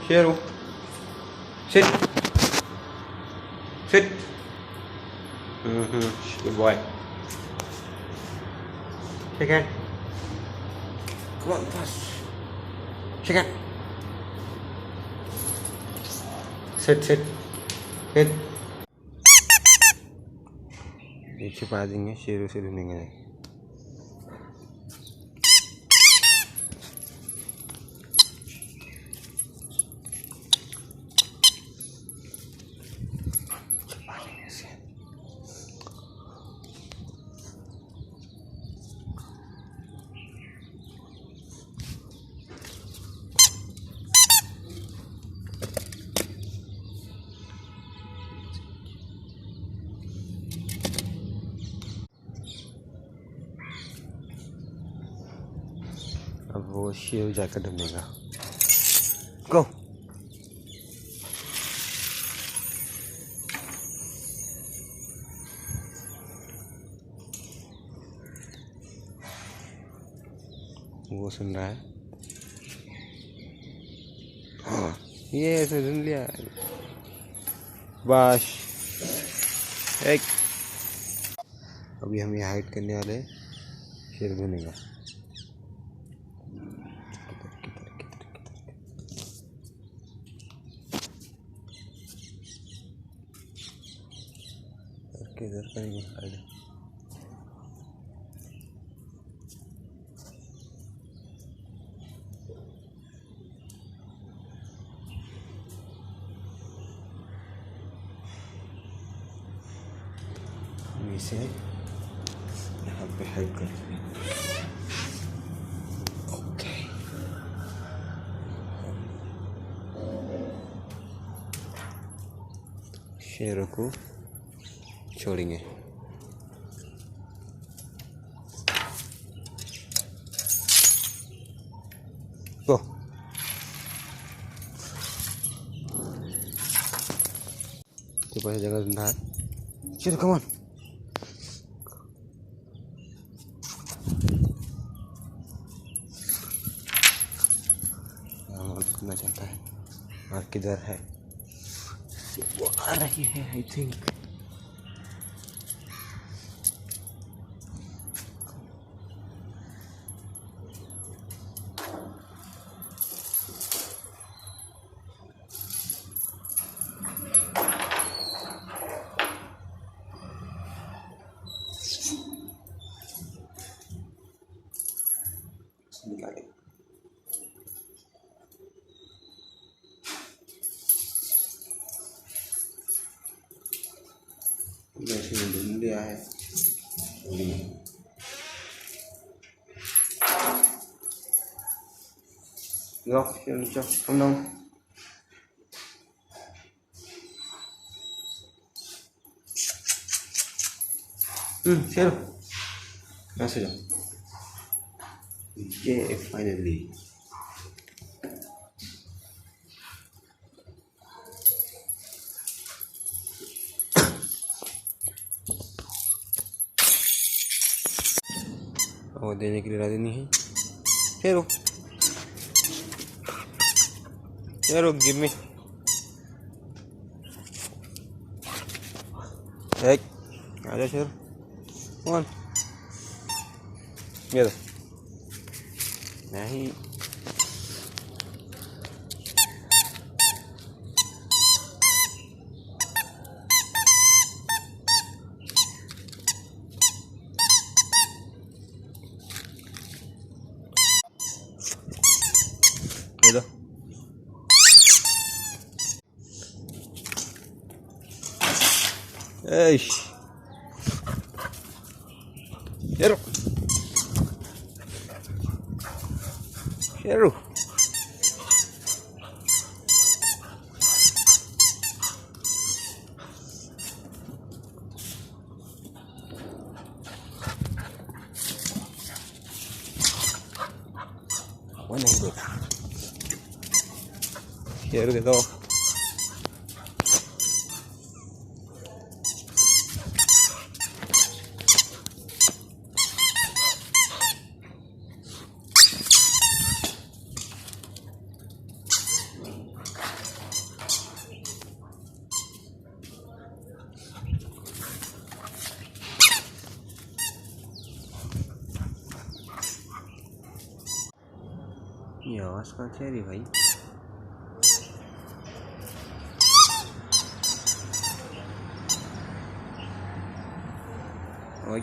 Sheru, sit, sit. Good boy. Shake hand. Come on, fast. Shake hand. Sit, sit, sit. ये छिपा देंगे शेरों से ढूंढेंगे नहीं। अब वो शेर जाकर ढूंढेगा। गो। वो सुन रहा है। हाँ, ये ऐसे ढूंढ लिया। बस एक। अभी हम ये हाइड करने वाले शेर ढूंढेगा। किधर करेंगे हाइड? इसे यहाँ पे हाइड करेंगे। ओके। शेरों को छोड़ेंगे। गो। तो पहले जगह ढूंढा है। चलो कम ऑन। करना चाहता है और किधर है? वो आ रही है आई थिंक। निकाले। जैसे ढूंढ लिया है। नीचे कम डाउन। चलो ऐसे जाओ। ये फाइनली और देने के लिए राजी नहीं है। शेरू, शेरू गिव मी एक। आजा शेरू, कौन ये नहीं। ये दो। एश शेरू, शेरू वो नहीं देता। शेरू दे दो। ये आवाज़ कहाँ से आ रही भाई? ओए